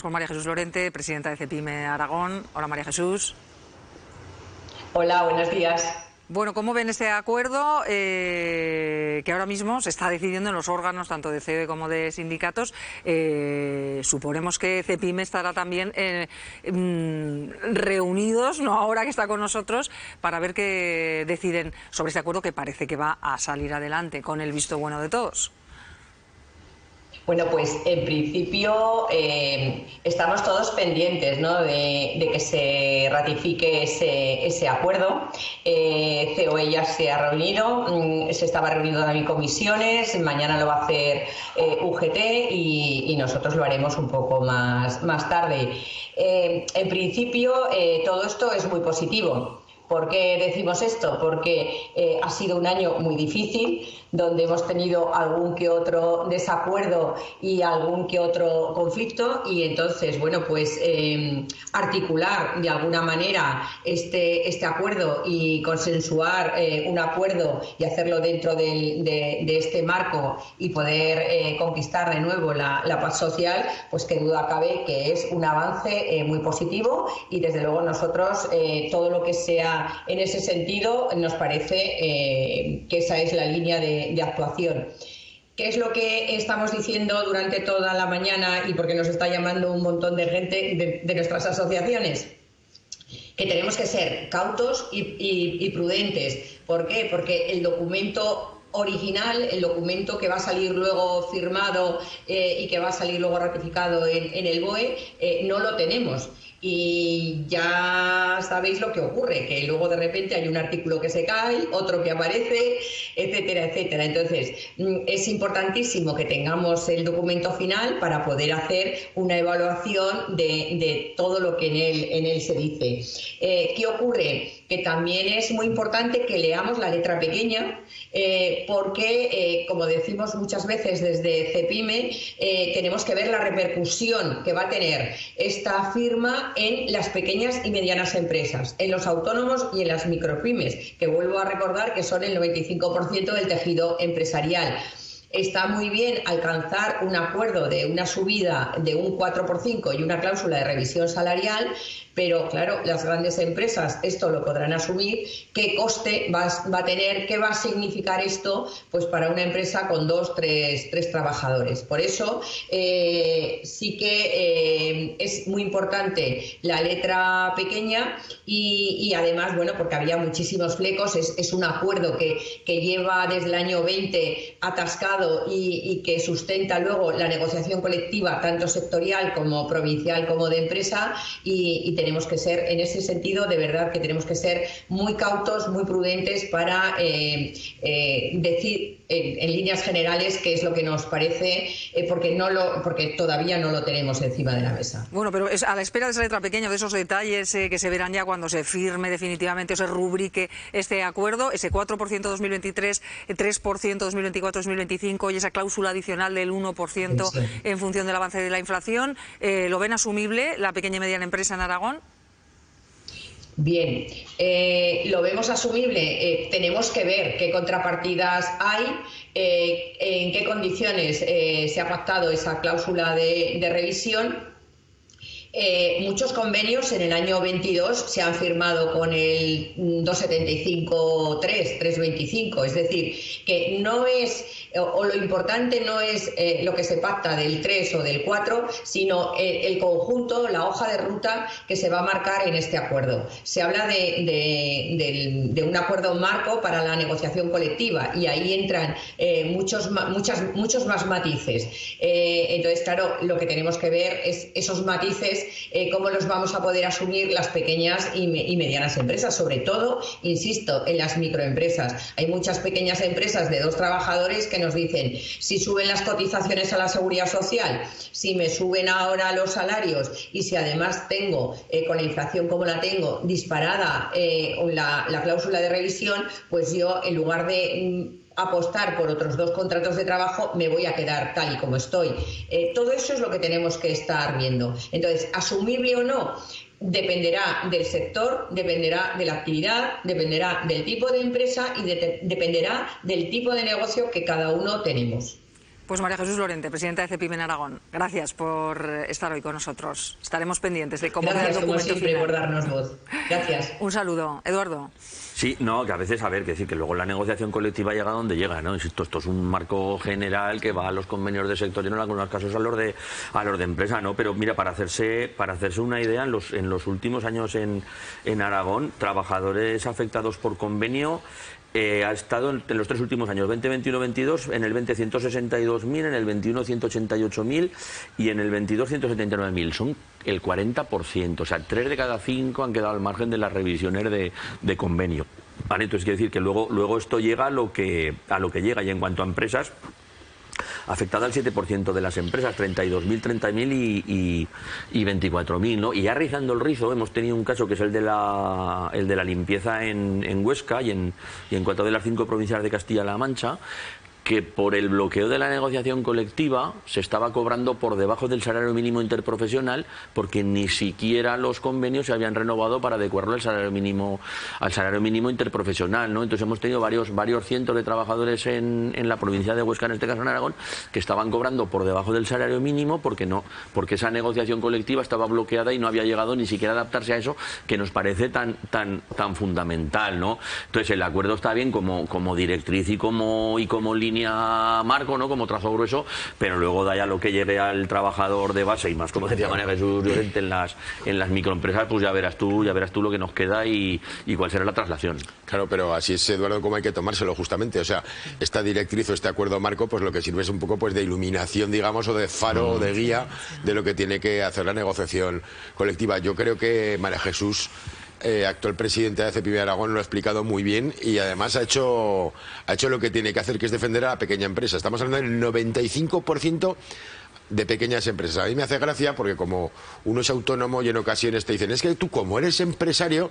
Con María Jesús Lorente, presidenta de CEPIME Aragón. Hola, María Jesús. Hola, buenos días. Bueno, ¿cómo ven este acuerdo que ahora mismo se está decidiendo en los órganos tanto de COE como de sindicatos? Suponemos que CEPIME estará también reunidos, no ahora que está con nosotros, para ver qué deciden sobre este acuerdo que parece que va a salir adelante con el visto bueno de todos. Bueno, pues en principio estamos todos pendientes, ¿no?, de que se ratifique ese acuerdo. COE ya se ha reunido, se estaba reuniendo también comisiones, mañana lo va a hacer UGT y nosotros lo haremos un poco más tarde. En principio todo esto es muy positivo. ¿Por qué decimos esto? Porque ha sido un año muy difícil, donde hemos tenido algún que otro desacuerdo y algún que otro conflicto, y entonces, bueno, pues articular de alguna manera este acuerdo y consensuar un acuerdo y hacerlo dentro de este marco y poder conquistar de nuevo la paz social, pues qué duda cabe que es un avance muy positivo, y desde luego nosotros todo lo que sea en ese sentido nos parece que esa es la línea de actuación. ¿Qué es lo que estamos diciendo durante toda la mañana y porque nos está llamando un montón de gente de nuestras asociaciones? Que tenemos que ser cautos y prudentes. ¿Por qué? Porque el documento original, el documento que va a salir luego firmado y que va a salir luego ratificado en el BOE, no lo tenemos. Y ya sabéis lo que ocurre, que luego de repente hay un artículo que se cae, otro que aparece, etcétera, etcétera. Entonces, es importantísimo que tengamos el documento final para poder hacer una evaluación de todo lo que en él se dice. ¿Qué ocurre? Que también es muy importante que leamos la letra pequeña, porque, como decimos muchas veces desde CEPIME, tenemos que ver la repercusión que va a tener esta firma en las pequeñas y medianas empresas, en los autónomos y en las micropymes, que vuelvo a recordar que son el 95% del tejido empresarial. Está muy bien alcanzar un acuerdo de una subida de un 4% y una cláusula de revisión salarial, pero claro, las grandes empresas esto lo podrán asumir. ¿Qué coste va a tener? ¿Qué va a significar esto? Pues para una empresa con 2, 3 trabajadores. Por eso sí que es muy importante la letra pequeña y además, bueno, porque había muchísimos flecos. Es un acuerdo que lleva desde el año 20 atascado y que sustenta luego la negociación colectiva, tanto sectorial como provincial como de empresa, y tenemos que ser, en ese sentido, de verdad que tenemos que ser muy cautos, muy prudentes para decir en líneas generales qué es lo que nos parece, porque todavía no lo tenemos encima de la mesa. Bueno, pero es a la espera de esa letra pequeña, de esos detalles que se verán ya cuando se firme definitivamente o se rubrique este acuerdo, ese 4% 2023, 3% 2024-2025 y esa cláusula adicional del 1% en función del avance de la inflación. ¿Lo ven asumible la pequeña y mediana empresa en Aragón? Bien, lo vemos asumible. Tenemos que ver qué contrapartidas hay, en qué condiciones se ha pactado esa cláusula de revisión. Muchos convenios en el año 22 se han firmado con el 275.3, 325, es decir, que no es, o lo importante no es lo que se pacta del 3 o del 4, sino el conjunto, la hoja de ruta que se va a marcar en este acuerdo. Se habla de un acuerdo marco para la negociación colectiva, y ahí entran muchos más matices. Entonces, claro, lo que tenemos que ver es esos matices, cómo los vamos a poder asumir las pequeñas y medianas empresas, sobre todo, insisto, en las microempresas. Hay muchas pequeñas empresas de 2 trabajadores que nos dicen: si suben las cotizaciones a la seguridad social, si me suben ahora los salarios y si además tengo, con la inflación como la tengo, disparada la cláusula de revisión, pues yo, en lugar de apostar por otros 2 contratos de trabajo, me voy a quedar tal y como estoy. Todo eso es lo que tenemos que estar viendo. Entonces, asumible o no, dependerá del sector, dependerá de la actividad, dependerá del tipo de empresa y dependerá del tipo de negocio que cada uno tenemos. Pues María Jesús Lorente, presidenta de CEPIME en Aragón, gracias por estar hoy con nosotros. Estaremos pendientes de cómo Gracias, el documento como siempre, final. por darnos voz. Gracias. Un saludo. Eduardo. Sí, no, que a veces, a ver, que decir que luego la negociación colectiva llega donde llega, ¿no? Insisto, esto es un marco general que va a los convenios de sector y en algunos casos a los de empresa, ¿no? Pero mira, para hacerse una idea, en los últimos años en Aragón, trabajadores afectados por convenio ha estado en los 3 últimos años, 20, 21, 22, en el 20 162.000, en el 21 188.000 y en el 22 179.000. Son el 40%, o sea, 3 de cada 5 han quedado al margen de las revisiones de convenio. Vale, entonces quiere decir que luego esto llega a lo que llega, y en cuanto a empresas, afectada al 7% de las empresas, 32.000, 30.000 y 24.000, ¿no? Y ya rizando el rizo, hemos tenido un caso que es el de la limpieza en Huesca y en 4 de las 5 provincias de Castilla-La Mancha, que por el bloqueo de la negociación colectiva se estaba cobrando por debajo del salario mínimo interprofesional, porque ni siquiera los convenios se habían renovado para adecuarlo al salario mínimo interprofesional, ¿no? Entonces hemos tenido varios cientos de trabajadores en la provincia de Huesca, en este caso en Aragón, que estaban cobrando por debajo del salario mínimo porque esa negociación colectiva estaba bloqueada y no había llegado ni siquiera a adaptarse a eso, que nos parece tan fundamental, ¿no? Entonces el acuerdo está bien como directriz y como línea marco, ¿no? Como trazo grueso, pero luego da ya lo que llegue al trabajador de base, y más, como decía María Jesús Llorente, en las microempresas, pues ya verás tú lo que nos queda y cuál será la traslación. Claro, pero así es, Eduardo, como hay que tomárselo justamente. O sea, esta directriz o este acuerdo marco, pues lo que sirve es un poco pues de iluminación, digamos, o de faro o de guía de lo que tiene que hacer la negociación colectiva. Yo creo que María Jesús, actual presidenta de CEPIME Aragón, lo ha explicado muy bien, y además ha hecho lo que tiene que hacer, que es defender a la pequeña empresa. Estamos hablando del 95% de pequeñas empresas. A mí me hace gracia porque como uno es autónomo y en ocasiones te dicen, es que tú como eres empresario,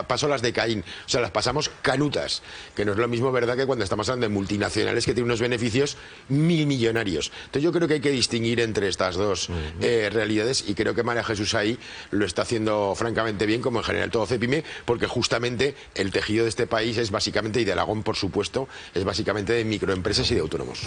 paso las de Caín, o sea, las pasamos canutas, que no es lo mismo, ¿verdad?, que cuando estamos hablando de multinacionales que tienen unos beneficios millonarios. Entonces yo creo que hay que distinguir entre estas dos realidades, y creo que María Jesús ahí lo está haciendo francamente bien, como en general todo CEPIME, porque justamente el tejido de este país es básicamente, y de Aragón por supuesto, es básicamente de microempresas y de autónomos.